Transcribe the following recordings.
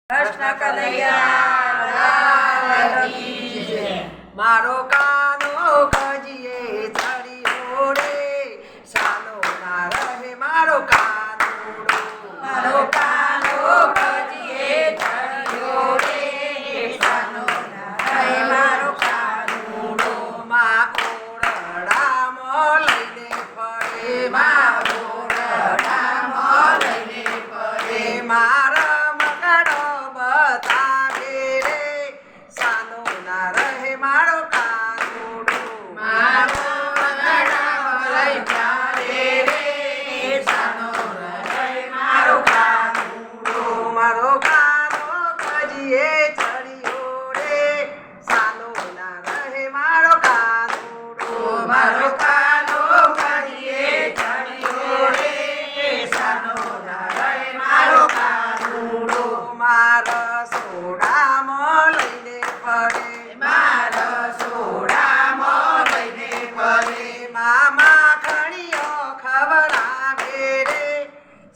કૃષ્ણ કનૈયા લાલ કી જય। મારો કાનો કજીએ ચડ્યો રે, સાનો ના રહે મારો કાનુડો। મારો કાનો કજીએ ચડ્યો રે, સાનો ના રહે મારો કાનુડો। માં ઓરડામાં લઈને ફરે, માં ઓરડામાં લઈને ફરે, મારા મગડો બતાવે રે, સાનો ના રહે મારો કાનુડો। મારો મગડામાં લઈ જાવે રે, સાનો ના રહે મારો કાનુડો। મારો કાનો કજીએ ચડ્યો રે, સાનો ના રહે મારો કાનુડો। મારો કાનો કજીએ ચડ્યો રે, સાનો ના રહે મારો કાનુડો। મારા સોડામાં લઈને ફરે, મારો સોડામાં લઈને ફરે, મામા ખણીઓ ખવડાવે રે,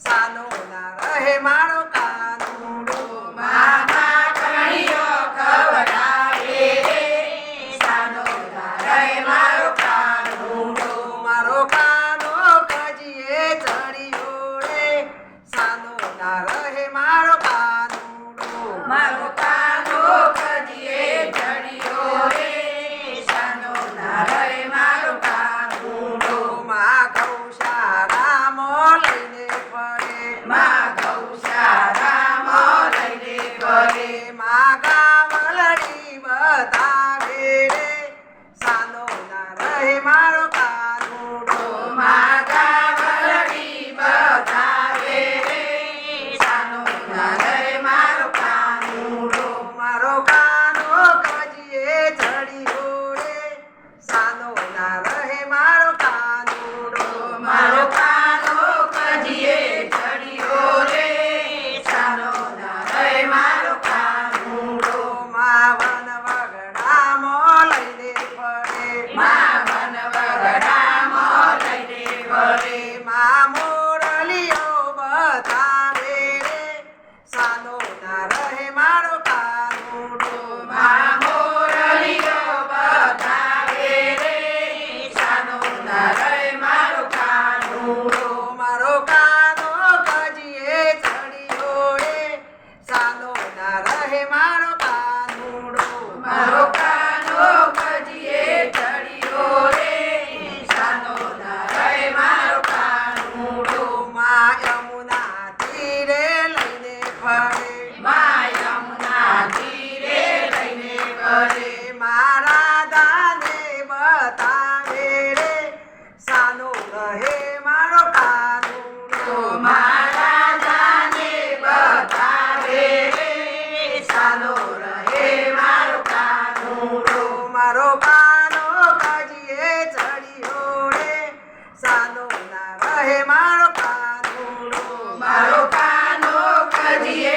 સાનો ના રહે મારો કાનુડો। મામા કણીઓ ખવડાવે રે, સાનો ના રહે મારો કાનુડો। મારો કાનો કજીએ ચડ્યો રે, સાનો ના રહે મારો કાનુડો। મારો કાનો કજીએ ચડ્યો રે, સાનો ના રહે મારો કાનુડો। માં ગૌશાળામાં લઈને ફરે, માં ગૌશાળામાં લઈને ફરે, માં ગામલડી બતાવે રે, સાનો ના રહે મારો કાનુડો। માં ગામલડી બતાવે રે, સાનો ના રહે મારો કાનુડો। મારો કાનો કજીએ ચડ્યો રે, સાનો ના રહે મારો કાનુડો। મારો કાનો કજીએ ચડ્યો રે, સાનો ના રહે મારો કાનુડો। માં વન વગડામાં લઈને ફરે, માં વન વગડામાં લઈને ફરે, માં મોરલીઓ બતાવે રે, સાનો ના રહે મારો કાનુડો। માં મોરલીઓ બતાવે રે, સાનો ના રહે મારો કાનુડો। મારો કાનો કજીએ ચડ્યો રે, સાનો ના રહે મારો કાનુડો। મારો કાનો કજીએ ચડ્યો રે, સાનો ના રહે મારો કાનુડો। માં યમુના તીરે લઈને ફરે, માં યમુના તીરે લઈને ફરે, મારા દાને બતાવે રે, સાનો રહે મારો કાનુડો। મારા જાને બતાવે રે, સાનો રહે મારો કાનુડો। મારો કાનો કજીએ ચડ્યો રે, સાનો ના રહે મારો કાનુડો। મારો કાનો કજીએ